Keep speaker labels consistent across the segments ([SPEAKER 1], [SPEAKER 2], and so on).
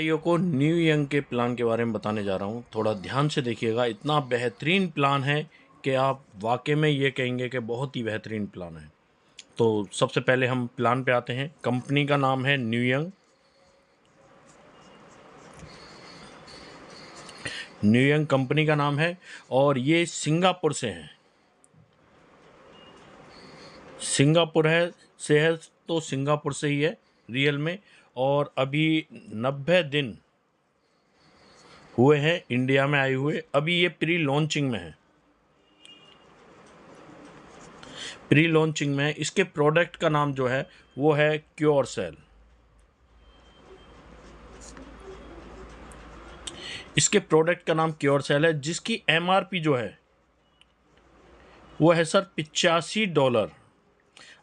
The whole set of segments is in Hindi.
[SPEAKER 1] भाइयों को न्यू यंग के प्लान के बारे में बताने जा रहा हूँ। थोड़ा ध्यान से देखिएगा, इतना बेहतरीन प्लान है कि आप वाकई में ये कहेंगे कि बहुत ही बेहतरीन प्लान है। तो सबसे पहले हम प्लान पे आते हैं। कंपनी का नाम है new young. New young company का नाम है और ये सिंगापुर से है। सिंगापुर है तो सिंगापुर से ही है रियल में। और अभी 90 दिन हुए हैं इंडिया में आए हुए। अभी ये प्री लॉन्चिंग में है। प्री लॉन्चिंग में इसके प्रोडक्ट का नाम जो है वो है क्योर सेल। इसके प्रोडक्ट का नाम क्योर सेल है, जिसकी एमआरपी जो है वो है सर $85।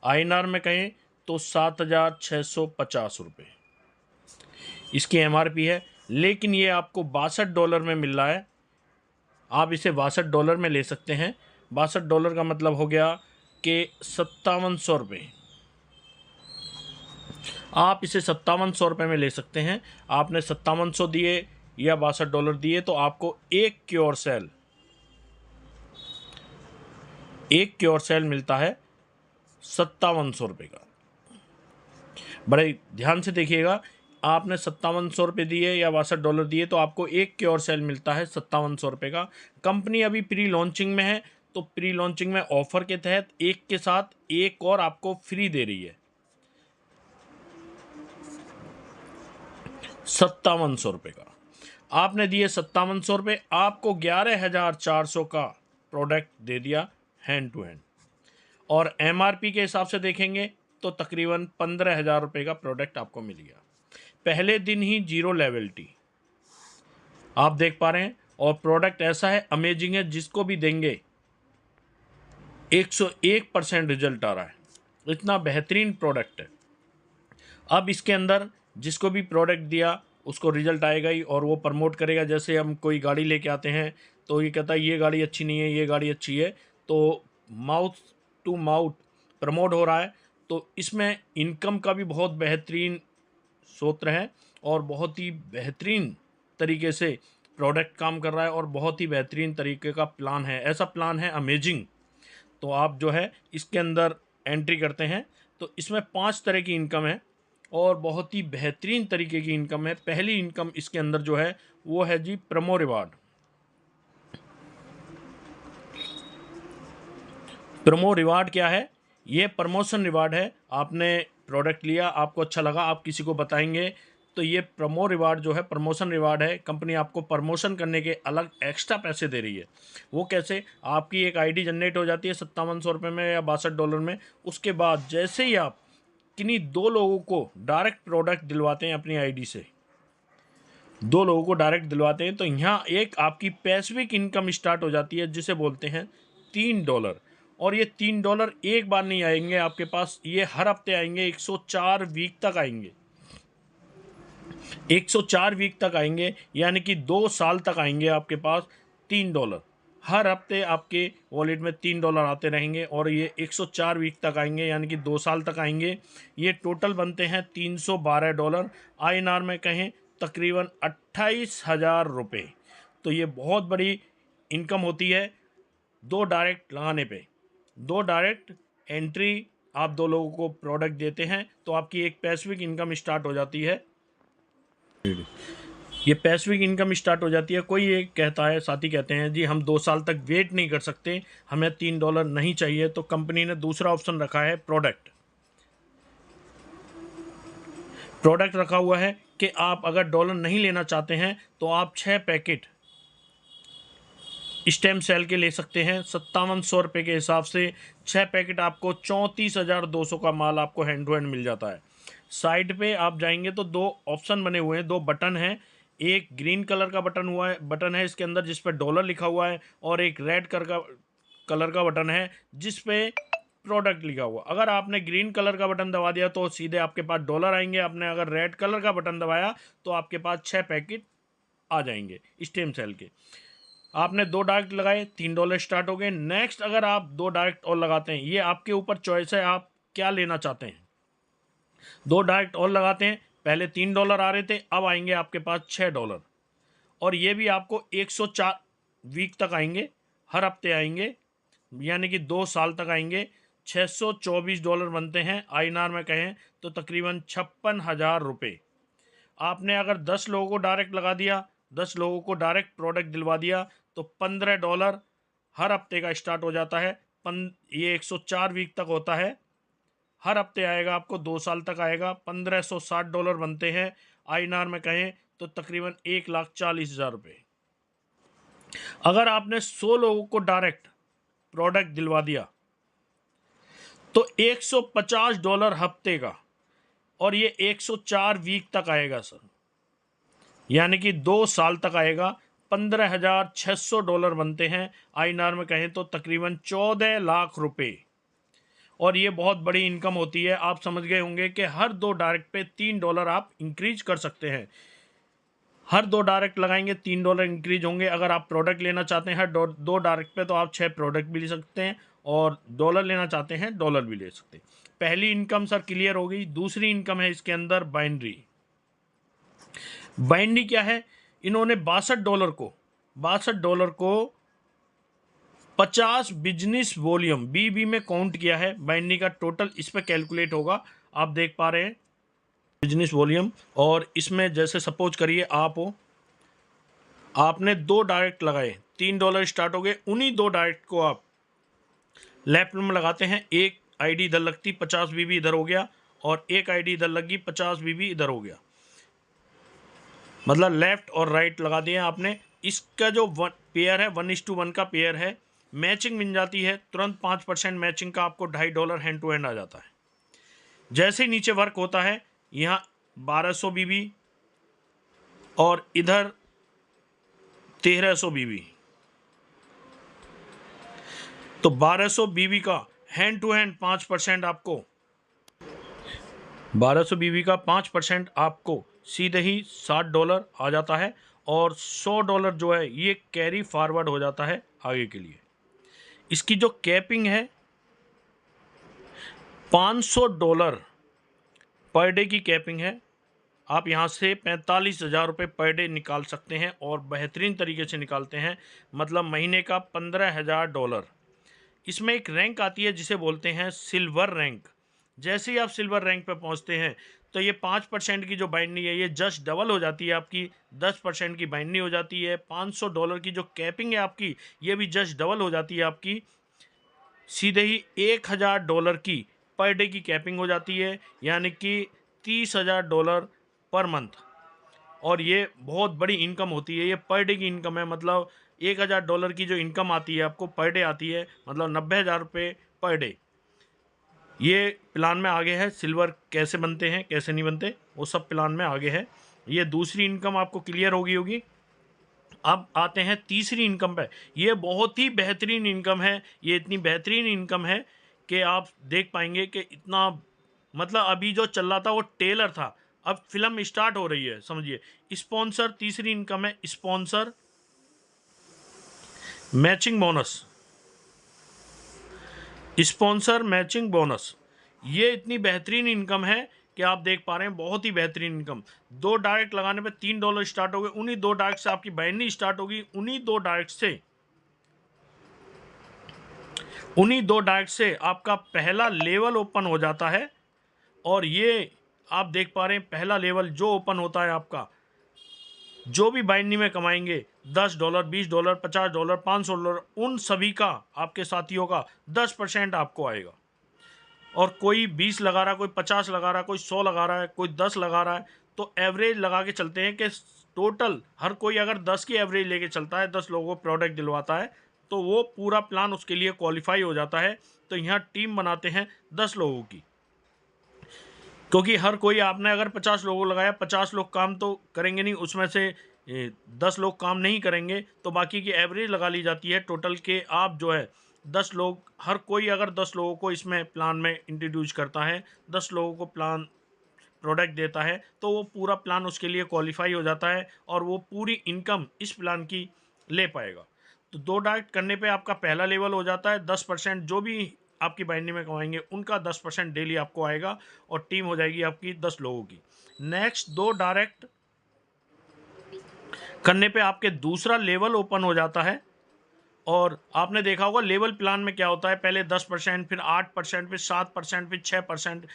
[SPEAKER 1] आईएनआर में कहें तो 7,650 रुपये इसकी एमआरपी है। लेकिन ये आपको $62 में मिल रहा है। आप इसे $62 में ले सकते हैं। $62 का मतलब हो गया कि 5700 रुपये। आप इसे 5700 रुपये में ले सकते हैं। आपने 5700 दिए या $62 दिए तो आपको एक क्योर सेल मिलता है 5700 रुपये का। बड़े ध्यान से देखिएगा, आपने 5700 रुपये दिए या $62 दिए तो आपको एक क्योर सेल मिलता है 5700 रुपये का। कंपनी अभी प्री लॉन्चिंग में है, तो प्री लॉन्चिंग में ऑफर के तहत एक के साथ एक और आपको फ्री दे रही है 5700 रुपये का। आपने दिए 5700 रुपये, आपको 11,400 का प्रोडक्ट दे दिया हैंड टू हैंड। और एमआरपी के हिसाब से देखेंगे तो तकरीबन 15,000 रुपये का प्रोडक्ट आपको मिल गया। पहले दिन ही 0 लेवलिटी आप देख पा रहे हैं। और प्रोडक्ट ऐसा है, अमेजिंग है, जिसको भी देंगे 101% रिजल्ट आ रहा है। इतना बेहतरीन प्रोडक्ट है। अब इसके अंदर जिसको भी प्रोडक्ट दिया उसको रिजल्ट आएगा ही, और वो प्रमोट करेगा। जैसे हम कोई गाड़ी लेके आते हैं तो ये कहता है ये गाड़ी अच्छी नहीं है, ये गाड़ी अच्छी है, तो माउथ टू माउथ प्रमोट हो रहा है। तो इसमें इनकम का भी बहुत बेहतरीन स्रोत है और बहुत ही बेहतरीन तरीके से प्रोडक्ट काम कर रहा है और बहुत ही बेहतरीन तरीके का प्लान है। ऐसा प्लान है अमेजिंग। तो आप जो है इसके अंदर एंट्री करते हैं तो इसमें 5 तरह की इनकम है और बहुत ही बेहतरीन तरीके की इनकम है। पहली इनकम इसके अंदर जो है वो है जी प्रोमो रिवार्ड। प्रोमो रिवार्ड क्या है? ये प्रमोशन रिवार्ड है। आपने प्रोडक्ट लिया, आपको अच्छा लगा, आप किसी को बताएंगे तो ये प्रोमो रिवार्ड जो है प्रमोशन रिवार्ड है। कंपनी आपको प्रमोशन करने के अलग एक्स्ट्रा पैसे दे रही है। वो कैसे? आपकी एक आईडी जनरेट हो जाती है 5700 रुपये में या $62 में। उसके बाद जैसे ही आप किन्हीं 2 लोगों को डायरेक्ट प्रोडक्ट दिलवाते हैं अपनी आईडी से, 2 लोगों को डायरेक्ट दिलवाते हैं, तो यहाँ एक आपकी पैसिविक इनकम स्टार्ट हो जाती है जिसे बोलते हैं $3। और ये $3 एक बार नहीं आएंगे आपके पास, ये हर हफ्ते आएंगे। 104 वीक तक आएंगे। 104 वीक तक आएंगे, यानी कि 2 साल तक आएंगे आपके पास $3। हर हफ्ते आपके वॉलेट में $3 आते रहेंगे और ये 104 वीक तक आएंगे, यानी कि 2 साल तक आएंगे। ये टोटल बनते हैं $312। आईएनआर में कहें तकरीबन 28,000 रुपये। तो ये बहुत बड़ी इनकम होती है 2 डायरेक्ट लगाने पे। 2 डायरेक्ट एंट्री, आप 2 लोगों को प्रोडक्ट देते हैं तो आपकी एक पैसिविक इनकम स्टार्ट हो जाती है। ये पैसिविक इनकम स्टार्ट हो जाती है। कोई ये कहता है, साथी कहते हैं जी हम 2 साल तक वेट नहीं कर सकते, हमें $3 नहीं चाहिए, तो कंपनी ने दूसरा ऑप्शन रखा है प्रोडक्ट रखा हुआ है कि आप अगर डॉलर नहीं लेना चाहते हैं तो आप 6 पैकेट स्टेम सेल के ले सकते हैं 5700 रुपये के हिसाब से। 6 पैकेट आपको 34,200 का माल आपको हैंड टू हैंड मिल जाता है। साइड पे आप जाएंगे तो 2 ऑप्शन बने हुए हैं, 2 बटन हैं। एक ग्रीन कलर का बटन है इसके अंदर जिस पे डॉलर लिखा हुआ है, और एक रेड कलर का बटन है जिस पे प्रोडक्ट लिखा हुआ। अगर आपने ग्रीन कलर का बटन दबा दिया तो सीधे आपके पास डॉलर आएंगे। आपने अगर रेड कलर का बटन दबाया तो आपके पास 6 पैकेट आ जाएंगे स्टेम सेल के। आपने 2 डायरेक्ट लगाए, $3 स्टार्ट हो गए। नेक्स्ट अगर आप 2 डायरेक्ट और लगाते हैं, ये आपके ऊपर चॉइस है, आप क्या लेना चाहते हैं। 2 डायरेक्ट और लगाते हैं, पहले $3 आ रहे थे, अब आएंगे आपके पास $6। और ये भी आपको 104 वीक तक आएंगे, हर हफ्ते आएंगे, यानी कि 2 साल तक आएंगे। $624 बनते हैं, INR में कहें तो तकरीबन 56,000 रुपये। आपने अगर 10 लोगों को डायरेक्ट लगा दिया, 10 लोगों को डायरेक्ट प्रोडक्ट दिलवा दिया, तो $15 हर हफ्ते का स्टार्ट हो जाता है। ये 104 वीक तक होता है, हर हफ्ते आएगा आपको, 2 साल तक आएगा। $1560 बनते हैं, INR में कहें तो तकरीबन 1,40,000 रुपये। अगर आपने 100 लोगों को डायरेक्ट प्रोडक्ट दिलवा दिया तो $150 हफ्ते का, और ये 104 वीक तक आएगा सर, यानी कि 2 साल तक आएगा। $15,600 बनते हैं, INR में कहें तो तकरीबन 14 लाख रुपए। और ये बहुत बड़ी इनकम होती है। आप समझ गए होंगे कि हर 2 डायरेक्ट पे $3 आप इंक्रीज कर सकते हैं। हर 2 डायरेक्ट लगाएंगे $3 इंक्रीज होंगे। अगर आप प्रोडक्ट लेना चाहते हैं हर 2 डायरेक्ट पे, तो आप 6 प्रोडक्ट भी ले सकते हैं, और डॉलर लेना चाहते हैं डॉलर भी ले सकते हैं। पहली इनकम सर क्लियर हो गई। दूसरी इनकम है इसके अंदर बाइनरी। बाइनरी क्या है? इन्होंने $62 को 50 बिजनेस वॉल्यूम BB में काउंट किया है। बाइनरी का टोटल इस पर कैलकुलेट होगा, आप देख पा रहे हैं बिजनेस वॉल्यूम। और इसमें जैसे सपोज करिए आप हो, आपने 2 डायरेक्ट लगाए, $3 स्टार्ट हो गए। उन्हीं 2 डायरेक्ट को आप लेफ्ट में लगाते हैं, एक आईडी इधर लगती, 50 BB इधर हो गया, और एक आईडी इधर लगी, 50 BB इधर हो गया। मतलब लेफ्ट और राइट लगा दिए आपने। इसका जो पेयर है 1:1 का पेयर है, मैचिंग मिल जाती है तुरंत। 5% मैचिंग का आपको $2.5 हैंड टू हैंड आ जाता है। जैसे ही नीचे वर्क होता है, यहाँ 1200 BB और इधर 1300 BB, तो 1200 BB का हैंड टू हैंड 5% आपको, 1200 BB का 5% आपको सीधे ही $60 आ जाता है। और $100 जो है ये कैरी फॉरवर्ड हो जाता है आगे के लिए। इसकी जो कैपिंग है $500 पर डे की कैपिंग है। आप यहाँ से 45,000 रुपये पर डे निकाल सकते हैं, और बेहतरीन तरीके से निकालते हैं। मतलब महीने का $15,000। इसमें एक रैंक आती है जिसे बोलते हैं सिल्वर रैंक। जैसे ही आप सिल्वर रैंक पे पहुँचते हैं, तो ये 5% की जो बाइंडिंग है ये जस्ट डबल हो जाती है आपकी। 10% की बाइंडिंग हो जाती है। $500 की जो कैपिंग है आपकी, ये भी जस्ट डबल हो जाती है आपकी। सीधे ही $1,000 की पर डे की कैपिंग हो जाती है, यानी कि $30,000 पर मंथ। और ये बहुत बड़ी इनकम होती है। ये पर डे की इनकम है, मतलब $1,000 की जो इनकम आती है आपको पर डे आती है, मतलब 90,000 रुपये पर डे। ये प्लान में आगे है। सिल्वर कैसे बनते हैं कैसे नहीं बनते, वो सब प्लान में आगे है। ये दूसरी इनकम आपको क्लियर होगी। अब आते हैं तीसरी इनकम पे। ये बहुत ही बेहतरीन इनकम है। ये इतनी बेहतरीन इनकम है कि आप देख पाएंगे कि इतना, मतलब अभी जो चल रहा था वो टेलर था, अब फिल्म स्टार्ट हो रही है, समझिए। स्पॉन्सर तीसरी इनकम है, sponsor matching bonus. Sponsor matching bonus, ये इतनी बेहतरीन इनकम है कि आप देख पा रहे हैं, बहुत ही बेहतरीन इनकम। 2 डायरेक्ट लगाने पे $3 स्टार्ट हो गए। उन्हीं 2 डायरेक्ट से आपकी बाइंडिंग स्टार्ट होगी। उन्हीं 2 डायरेक्ट से आपका पहला लेवल ओपन हो जाता है। और ये आप देख पा रहे हैं, पहला लेवल जो ओपन होता है आपका, जो भी बाइंडिंग में कमाएंगे $10, $20, $50, $500, उन सभी का, आपके साथियों का 10% आपको आएगा। और कोई 20 लगा रहा है, कोई 50 लगा रहा है, कोई 100 लगा रहा है, कोई 10 लगा रहा है। तो एवरेज लगा के चलते हैं कि टोटल हर कोई अगर 10 की एवरेज लेके चलता है, 10 लोगों को प्रोडक्ट दिलवाता है, तो वो पूरा प्लान उसके लिए क्वालिफाई हो जाता है। तो यहाँ टीम बनाते हैं 10 लोगों की, क्योंकि हर कोई, आपने अगर 50 लोगों लगाया, 50 लोग काम तो करेंगे नहीं, उसमें से 10 लोग काम नहीं करेंगे, तो बाकी की एवरेज लगा ली जाती है टोटल के। आप जो है 10 लोग, हर कोई अगर 10 लोगों को इसमें प्लान में इंट्रोड्यूस करता है, 10 लोगों को प्लान प्रोडक्ट देता है, तो वो पूरा प्लान उसके लिए क्वालिफाई हो जाता है, और वो पूरी इनकम इस प्लान की ले पाएगा। तो 2 डायरेक्ट करने पे आपका पहला लेवल हो जाता है। 10% जो भी आपकी बाइंडिंग में कमाएंगे उनका 10% डेली आपको आएगा, और टीम हो जाएगी आपकी 10 लोगों की। नेक्स्ट 2 डायरेक्ट करने पे आपके दूसरा लेवल ओपन हो जाता है। और आपने देखा होगा लेवल प्लान में क्या होता है, पहले 10%, फिर 8%, फिर 7%, फिर 6%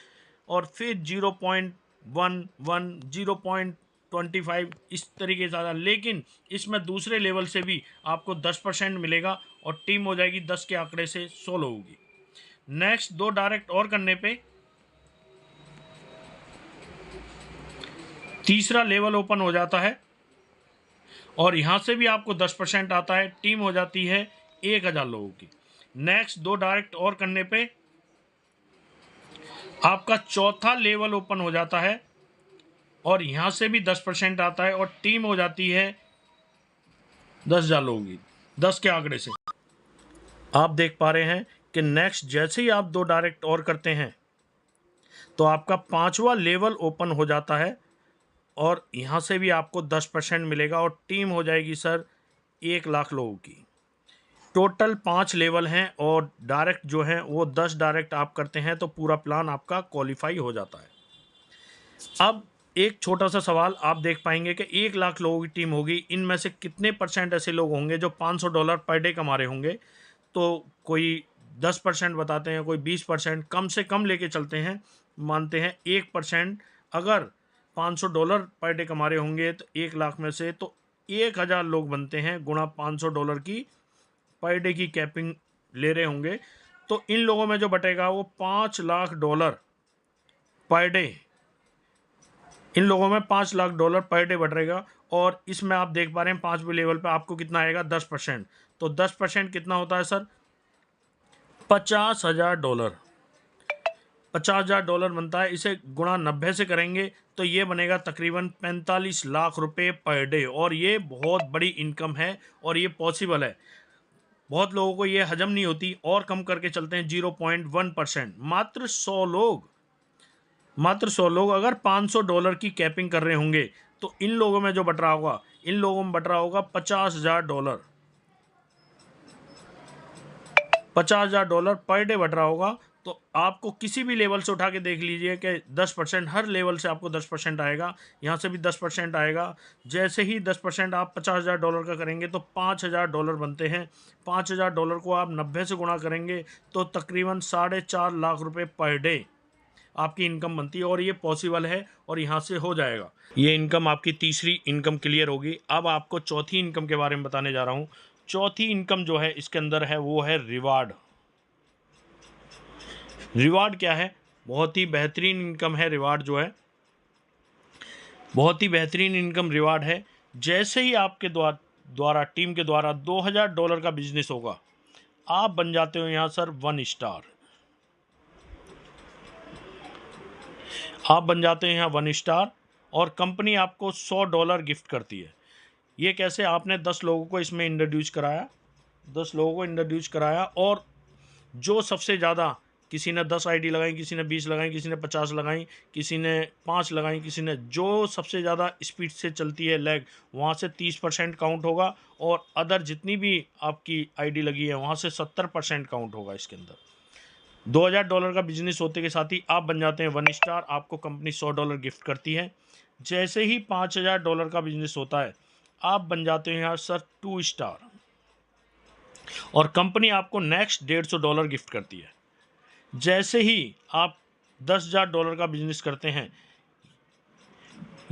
[SPEAKER 1] और फिर 0.11, 0.25 इस तरीके से आता। लेकिन इसमें दूसरे लेवल से भी आपको 10% मिलेगा और टीम हो जाएगी 10 के आंकड़े से 100 लोगों की। नेक्स्ट 2 डायरेक्ट और करने पे तीसरा लेवल ओपन हो जाता है और यहाँ से भी आपको 10% आता है, टीम हो जाती है 1000 लोगों की। नेक्स्ट 2 डायरेक्ट और करने पे आपका चौथा लेवल ओपन हो जाता है और यहाँ से भी 10% आता है और टीम हो जाती है 10,000 लोगों की 10 के आंकड़े से। आप देख पा रहे हैं कि नेक्स्ट जैसे ही आप 2 डायरेक्ट और करते हैं तो आपका 5वां लेवल ओपन हो जाता है और यहाँ से भी आपको 10% मिलेगा और टीम हो जाएगी सर 1,00,000 लोगों की। टोटल 5 लेवल हैं और डायरेक्ट जो हैं वो 10 डायरेक्ट आप करते हैं तो पूरा प्लान आपका क्वालिफाई हो जाता है। अब एक छोटा सा सवाल आप देख पाएंगे कि 1,00,000 लोगों की टीम होगी, इनमें से कितने परसेंट ऐसे लोग होंगे जो $500 पर डे कमा रहे होंगे। तो कोई 10% बताते हैं, कोई 20%, कम से कम लेके चलते हैं, मानते हैं 1%। अगर $500 पर डे कमा रहे होंगे तो 1,00,000 में से तो 1,000 लोग बनते हैं, गुणा $500 की पर डे की कैपिंग ले रहे होंगे तो इन लोगों में जो बटेगा वो $5,00,000 पर डे। इन लोगों में $5,00,000 पर डे बढ़ेगा और इसमें आप देख पा रहे हैं 5वें लेवल पे आपको कितना आएगा 10%। तो 10% कितना होता है सर, $50,000। $50,000 बनता है। इसे गुणा 90 से करेंगे तो ये बनेगा तकरीबन 45 लाख रुपए पर डे और ये बहुत बड़ी इनकम है और ये पॉसिबल है। बहुत लोगों को ये हजम नहीं होती और कम करके चलते हैं 0.1%। मात्र 100 लोग अगर $500 की कैपिंग कर रहे होंगे तो इन लोगों में जो बट रहा होगा, इन लोगों में बट रहा होगा $50,000। $50,000 पर डे बट रहा होगा। तो आपको किसी भी लेवल से उठा के देख लीजिए कि 10%, हर लेवल से आपको 10% आएगा, यहाँ से भी 10% आएगा। जैसे ही 10% आप $50,000 का करेंगे तो $5,000 बनते हैं। $5,000 को आप 90 से गुणा करेंगे तो तकरीबन 4.5 लाख रुपए पर डे आपकी इनकम बनती है और ये पॉसिबल है और यहाँ से हो जाएगा। ये इनकम आपकी तीसरी इनकम क्लियर होगी। अब आपको चौथी इनकम के बारे में बताने जा रहा हूँ। चौथी इनकम जो है इसके अंदर है वो है रिवार्ड। रिवार्ड क्या है, बहुत ही बेहतरीन इनकम है। रिवार्ड जो है बहुत ही बेहतरीन इनकम रिवार्ड है। जैसे ही आपके द्वारा टीम के द्वारा $2,000 का बिजनेस होगा, आप बन जाते हो यहाँ सर 1 स्टार। आप बन जाते हैं यहाँ 1 स्टार और कंपनी आपको $100 गिफ्ट करती है। ये कैसे, आपने 10 लोगों को इसमें इंट्रोड्यूस कराया, 10 लोगों को इंट्रोड्यूस कराया और जो सबसे ज़्यादा, किसी ने 10 आईडी लगाई, किसी ने 20 लगाई, किसी ने 50 लगाई, किसी ने 5 लगाई, किसी ने, जो सबसे ज़्यादा स्पीड से चलती है लेग, वहाँ से 30% काउंट होगा और अदर जितनी भी आपकी आईडी लगी है वहाँ से 70% काउंट होगा इसके अंदर। $2,000 का बिजनेस होते के साथ ही आप बन जाते हैं 1 स्टार। आपको कंपनी $100 गिफ्ट करती है। जैसे ही $5,000 का बिजनेस होता है आप बन जाते हैं यहाँ सर 2 स्टार और कंपनी आपको नेक्स्ट $150 गिफ्ट करती है। जैसे ही आप $10,000 का बिजनेस करते हैं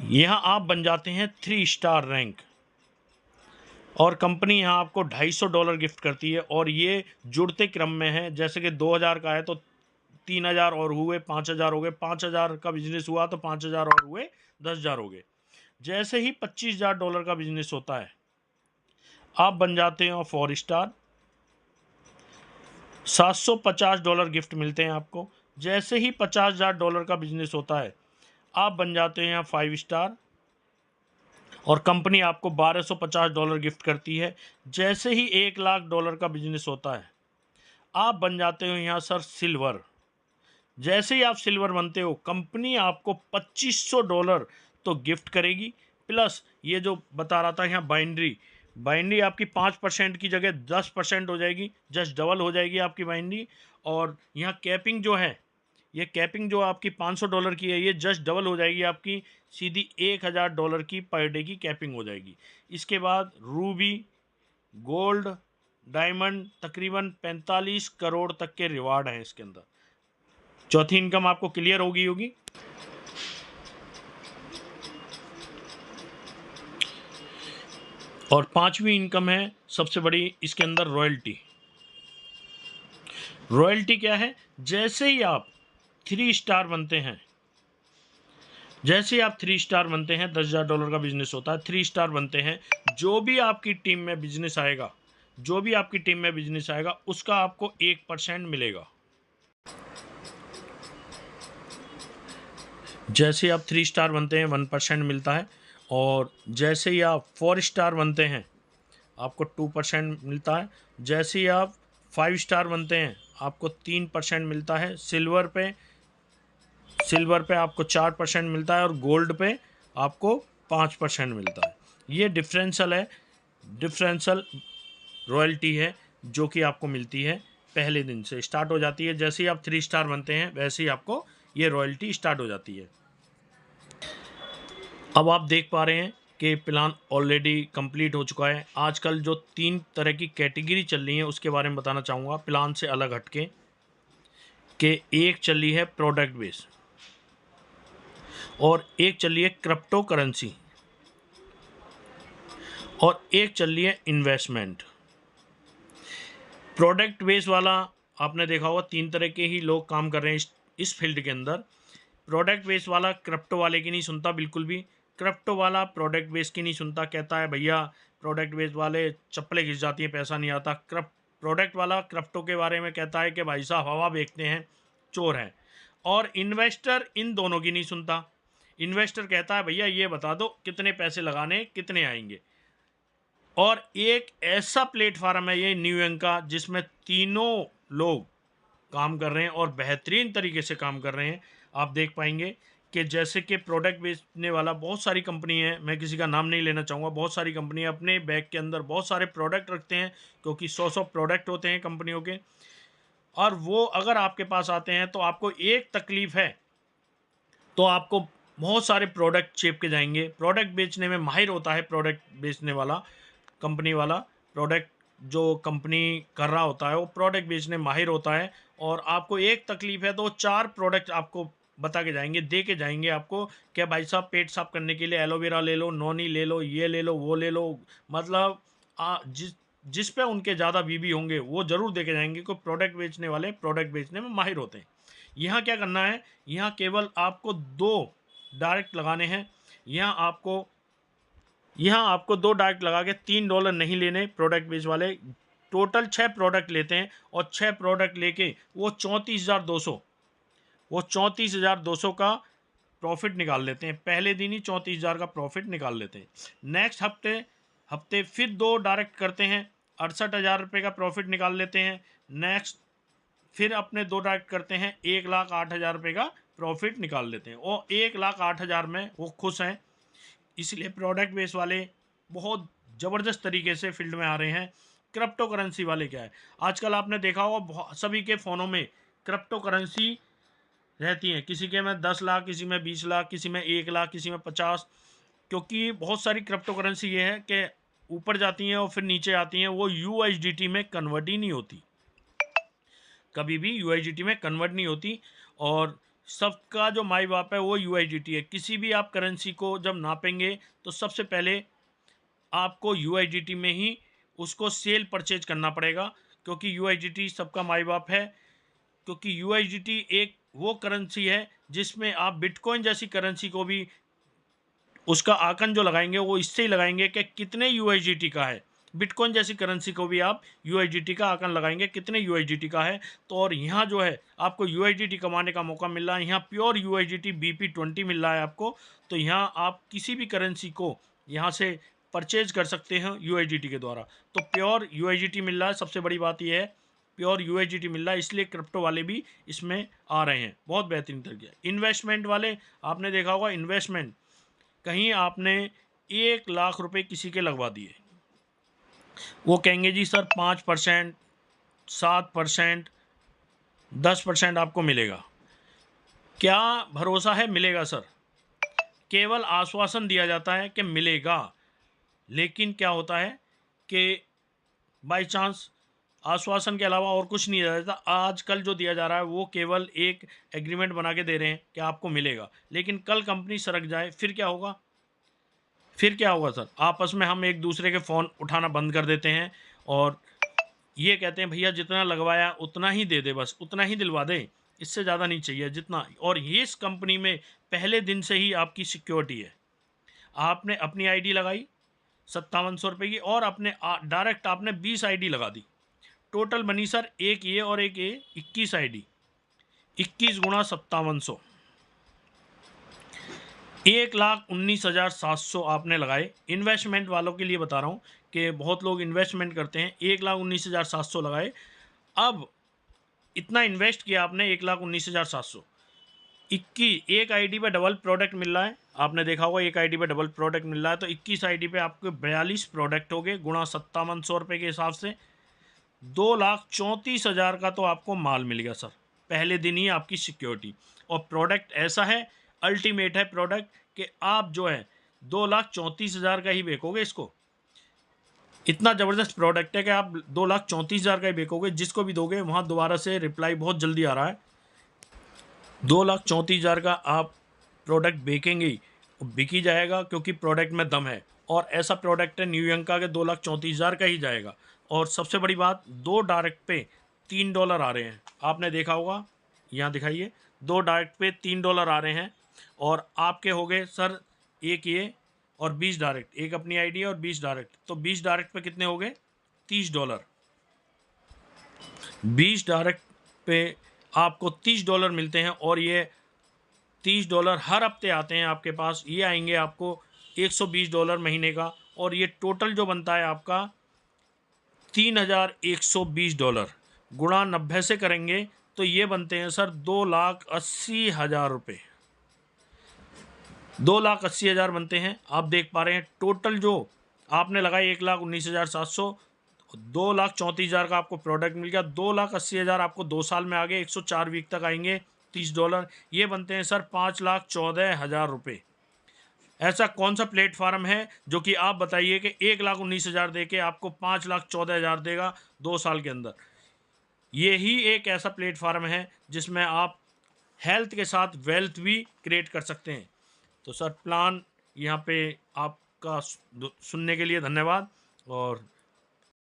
[SPEAKER 1] यहाँ आप बन जाते हैं 3 स्टार रैंक और कंपनी यहाँ आपको $250 गिफ्ट करती है और ये जुड़ते क्रम में है। जैसे कि 2,000 का है तो 3,000 और हुए, 5,000 हो गए, 5,000 का बिजनेस हुआ तो 5,000 और हुए, 10,000 हो गए। जैसे ही $25,000 का बिजनेस होता है आप बन जाते हैं 4 स्टार, $750 गिफ्ट मिलते हैं आपको। जैसे ही $50,000 का बिजनेस होता है आप बन जाते हैं 5 स्टार और कंपनी आपको $1,250 गिफ्ट करती है। जैसे ही $1,00,000 का बिजनेस होता है आप बन जाते हो यहाँ सर सिल्वर। जैसे ही आप सिल्वर बनते हो कंपनी आपको $2,500 तो गिफ्ट करेगी, प्लस ये जो बता रहा था यहाँ बाइंड्री आपकी 5% की जगह 10% हो जाएगी, जस्ट डबल हो जाएगी आपकी बाइंड्री। और यहाँ कैपिंग जो है ये कैपिंग जो आपकी $500 की है ये जस्ट डबल हो जाएगी, आपकी सीधी $1000 की पर डे की कैपिंग हो जाएगी। इसके बाद रूबी, गोल्ड, डायमंड, तकरीबन 45 करोड़ तक के रिवार्ड हैं इसके अंदर। चौथी इनकम आपको क्लियर होगी। और पांचवी इनकम है सबसे बड़ी इसके अंदर रॉयल्टी। रॉयल्टी क्या है? जैसे ही आप 3 स्टार बनते हैं, जैसे ही आप 3 स्टार बनते हैं, $10,000 का बिजनेस होता है, 3 स्टार बनते हैं, जो भी आपकी टीम में बिजनेस आएगा, उसका आपको 1% मिलेगा। जैसे आप 3 स्टार बनते हैं 1% मिलता है, और जैसे ही आप 4 स्टार बनते हैं आपको 2% मिलता है। जैसे ही आप 5 स्टार बनते हैं आपको 3% मिलता है। सिल्वर पे आपको 4% मिलता है, और गोल्ड पे आपको 5% मिलता है। ये डिफरेंशियल रॉयल्टी है जो कि आपको मिलती है, पहले दिन से स्टार्ट हो जाती है। जैसे ही आप 3 स्टार बनते हैं वैसे ही आपको ये रॉयल्टी स्टार्ट हो जाती है। अब आप देख पा रहे हैं कि प्लान ऑलरेडी कंप्लीट हो चुका है। आजकल जो 3 तरह की कैटेगरी चल रही है उसके बारे में बताना चाहूँगा प्लान से अलग हटके, कि एक चल रही है प्रोडक्ट बेस और एक चल रही है क्रिप्टो करेंसी और एक चल रही है इन्वेस्टमेंट। प्रोडक्ट बेस वाला आपने देखा होगा 3 तरह के ही लोग काम कर रहे हैं इस फील्ड के अंदर। प्रोडक्ट बेस वाला क्रिप्टो वाले की नहीं सुनता बिल्कुल भी। क्रिप्टो वाला प्रोडक्ट बेस की नहीं सुनता, कहता है भैया प्रोडक्ट बेस वाले चप्पलें घिस जाती हैं, पैसा नहीं आता। प्रोडक्ट वाला क्रिप्टो के बारे में कहता है कि भाई साहब हवा बेचते हैं, चोर हैं। और इन्वेस्टर इन दोनों की नहीं सुनता। इन्वेस्टर कहता है भैया ये बता दो कितने पैसे लगाने, कितने आएंगे। और एक ऐसा प्लेटफार्म है ये न्यू यंग का, जिसमें तीनों लोग काम कर रहे हैं और बेहतरीन तरीके से काम कर रहे हैं। आप देख पाएंगे कि जैसे कि प्रोडक्ट बेचने वाला बहुत सारी कंपनी है, मैं किसी का नाम नहीं लेना चाहूँगा, बहुत सारी कंपनी अपने बैग के अंदर बहुत सारे प्रोडक्ट रखते हैं, क्योंकि 100 प्रोडक्ट होते हैं कंपनियों के। और वो अगर आपके पास आते हैं तो आपको एक तकलीफ़ है, तो आपको बहुत सारे प्रोडक्ट चेप के जाएंगे। प्रोडक्ट बेचने में माहिर होता है प्रोडक्ट बेचने वाला, कंपनी वाला। प्रोडक्ट जो कंपनी कर रहा होता है वो प्रोडक्ट बेचने में माहिर होता है, और आपको एक तकलीफ़ है तो 4 प्रोडक्ट आपको बता के जाएंगे, दे के जाएंगे आपको, क्या भाई साहब पेट साफ करने के लिए एलोवेरा ले लो, नोनी ले लो, ये ले लो, वो ले लो। मतलब जिस पे उनके ज़्यादा बीबी होंगे वो ज़रूर दे के जाएंगे, कि प्रोडक्ट बेचने वाले प्रोडक्ट बेचने में माहिर होते हैं। यहाँ क्या करना है, यहाँ केवल आपको 2 डायरेक्ट लगाने हैं। यहाँ आपको 2 डायरेक्ट लगा के $3 नहीं लेने प्रोडक्ट बेच वाले। टोटल 6 प्रोडक्ट लेते हैं, और 6 प्रोडक्ट लेके वो 34,200 का प्रॉफिट निकाल लेते हैं। पहले दिन ही 34,000 का प्रॉफिट निकाल लेते हैं। नेक्स्ट हफ्ते फिर 2 डायरेक्ट करते हैं, 68,000 का प्रॉफिट निकाल लेते हैं। नेक्स्ट फिर अपने 2 डायरेक्ट करते हैं, 1,08,000 का प्रॉफिट निकाल लेते हैं, और 1,08,000 में वो खुश हैं। इसलिए प्रोडक्ट बेस वाले बहुत ज़बरदस्त तरीके से फील्ड में आ रहे हैं। क्रिप्टो करेंसी वाले क्या है, आजकल आपने देखा होगा सभी के फ़ोनों में क्रिप्टो करेंसी रहती हैं। किसी के में 10 लाख, किसी में 20 लाख, किसी में 1 लाख, किसी में 50। क्योंकि बहुत सारी क्रिप्टो करेंसी ये है कि ऊपर जाती हैं और फिर नीचे आती हैं, वो USDT में कन्वर्ट ही नहीं होती, कभी भी USDT में कन्वर्ट नहीं होती। और सबका जो माई बाप है वो USDT है। किसी भी आप करेंसी को जब नापेंगे तो सबसे पहले आपको USDT में ही उसको सेल परचेज करना पड़ेगा, क्योंकि USDT सबका माई बाप है। क्योंकि USDT एक वो करेंसी है जिसमें आप बिटकॉइन जैसी करेंसी को भी उसका आंकन जो लगाएंगे वो इससे ही लगाएंगे कि कितने USDT का है। बिटकॉइन जैसी करेंसी को भी आप USDT का आंकन लगाएंगे कितने USDT का है। तो और यहाँ जो है आपको USDT कमाने का मौका मिल रहा है, यहाँ प्योर USDT BP20 मिल रहा है आपको। तो यहाँ आप किसी भी करेंसी को यहाँ से परचेज कर सकते हैं USDT के द्वारा। तो प्योर USDT मिल रहा है, सबसे बड़ी बात यह है प्योर USDT मिल रहा है, इसलिए क्रिप्टो वाले भी इसमें आ रहे हैं। बहुत बेहतरीन तरीके। इन्वेस्टमेंट वाले आपने देखा होगा, इन्वेस्टमेंट कहीं आपने 1,00,000 किसी के लगवा दिए, वो कहेंगे जी सर 5%, 7%, 10% आपको मिलेगा। क्या भरोसा है मिलेगा सर? केवल आश्वासन दिया जाता है कि मिलेगा, लेकिन क्या होता है कि बाय चांस आश्वासन के अलावा और कुछ नहीं दिया जाता। आजकल जो दिया जा रहा है वो केवल एक एग्रीमेंट बना के दे रहे हैं कि आपको मिलेगा, लेकिन कल कंपनी सरक जाए फिर क्या होगा? फिर क्या होगा सर? आपस में हम एक दूसरे के फ़ोन उठाना बंद कर देते हैं और ये कहते हैं भैया जितना लगवाया उतना ही दे दे, बस उतना ही दिलवा दे, इससे ज़्यादा नहीं चाहिए जितना। और ये इस कंपनी में पहले दिन से ही आपकी सिक्योरिटी है। आपने अपनी आईडी लगाई 5700 रुपये की और अपने डायरेक्ट आपने 20 आईडी लगा दी। टोटल बनी सर एक ये और एक ये 21 आईडी। 21 गुणा 5700, 1,19,700 आपने लगाए। इन्वेस्टमेंट वालों के लिए बता रहा हूँ कि बहुत लोग इन्वेस्टमेंट करते हैं। 1,19,700 लगाए। अब इतना इन्वेस्ट किया आपने 1,19,700। एक आईडी पे डबल प्रोडक्ट मिल रहा है, आपने देखा होगा एक आईडी पे डबल प्रोडक्ट मिल रहा है, तो 21 आईडी पे आपके 42 प्रोडक्ट हो गए गुणा 5700 रुपये के हिसाब से 2,34,000 का तो आपको माल मिल गया सर, पहले दिन ही आपकी सिक्योरिटी। और प्रोडक्ट ऐसा है, अल्टीमेट है प्रोडक्ट, कि आप जो है 2,34,000 का ही बेचोगे इसको। इतना ज़बरदस्त प्रोडक्ट है कि आप 2,34,000 का ही बेचोगे। जिसको भी दोगे वहाँ दोबारा से रिप्लाई बहुत जल्दी आ रहा है। 2,34,000 का आप प्रोडक्ट बेचेंगे ही, बिक ही जाएगा, क्योंकि प्रोडक्ट में दम है। और ऐसा प्रोडक्ट है न्यू यंग का कि 2,34,000 का ही जाएगा। और सबसे बड़ी बात, 2 डायरेक्ट पे $3 आ रहे हैं, आपने देखा होगा, यहाँ दिखाइए, 2 डायरेक्ट पे $3 आ रहे हैं। और आपके हो गए सर एक ये और 20 डायरेक्ट, एक अपनी आईडी और 20 डायरेक्ट, तो 20 डायरेक्ट पे कितने हो गए? $30। 20 डायरेक्ट पे आपको $30 मिलते हैं। और ये $30 हर हफ्ते आते हैं आपके पास। ये आएंगे आपको $120 महीने का, और ये टोटल जो बनता है आपका $3,120 गुणा 90 से करेंगे तो ये बनते हैं सर 2,80,000 रुपये। 2,80,000 बनते हैं। आप देख पा रहे हैं टोटल जो आपने लगाए 1,19,700, 2,34,000 का आपको प्रोडक्ट मिल गया। 2,80,000 आपको 2 साल में आ गए, 104 वीक तक आएंगे $30। ये बनते हैं सर 5,14,000 रुपये। ऐसा कौन सा प्लेटफार्म है जो कि आप बताइए कि 1,19,000 दे के आपको 5,14,000 देगा 2 साल के अंदर? यही एक ऐसा प्लेटफार्म है जिसमें आप हेल्थ के साथ वेल्थ भी क्रिएट कर सकते हैं। तो सर प्लान यहाँ पे आपका सुनने के लिए धन्यवाद। और